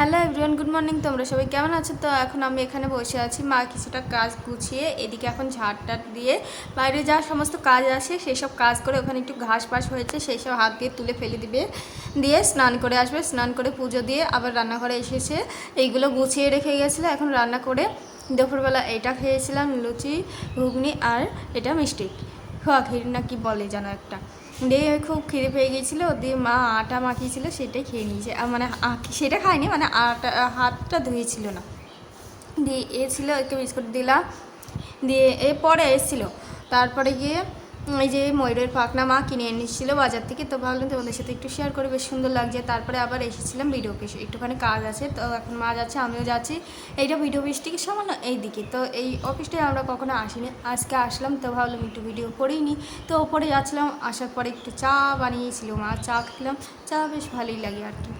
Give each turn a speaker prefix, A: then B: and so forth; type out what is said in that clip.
A: Hello everyone, good morning. তোমরা সবাই কেমন আছো? তো এখন আমি এখানে বসে আছি, মা কিছুটা কাজ গুছিয়ে এদিকে এখন ঝাড়টাট দিয়ে বাইরে যা সমস্ত কাজ আসে সেই সব কাজ করে, ওখানে একটু ঘাস পাস হয়েছে সেই সব হাত দিয়ে তুলে ফেলে দিবে, দিয়ে স্নান করে আসবে, স্নান করে পুজো দিয়ে আবার রান্নাঘরে এসেছে। এইগুলো গুছিয়ে রেখে গেছিলো, এখন রান্না করে দুপুরবেলা এটা খেয়েছিলাম, লুচি ঘুগনি আর এটা মিষ্টি খোয়া ক্ষীর না কি বলে যেন একটা দিয়ে, খুব খিদে পেয়ে গিয়েছিলো, দিয়ে মা আটা মাখিয়েছিল সেটাই খেয়ে নিয়েছে। মানে সেটা খায়নি, মানে আটা হাতটা ধুয়েছিল না, দিয়ে এ ছিল একটু বিস্কুট দিলাম, দিয়ে এ পরে এসেছিলো। তারপরে গিয়ে এই যে ময়ূরের পাখনা মা কিনে এনেছিলো বাজার থেকে, তো ভাবলাম তোমাদের সাথে একটু শেয়ার করে, বেশ সুন্দর লাগছে। তারপরে আবার এসেছিলাম ভিডিও অফিস, একটুখানি কাজ আছে, তো এখন মা যাচ্ছে আমিও যাচ্ছি। এইটা ভিডিও অফিস থেকে সামান্য এইদিকে, তো এই অফিসটায় আমরা কখনো আসিনি, আজকে আসলাম, তো ভাবলাম একটু ভিডিও করেই নি। তো ওপরে যাচ্ছিলাম, আসার পরে একটু চা বানিয়েছিল মা, চা খেলাম, চা বেশ ভালোই লাগে আর কি।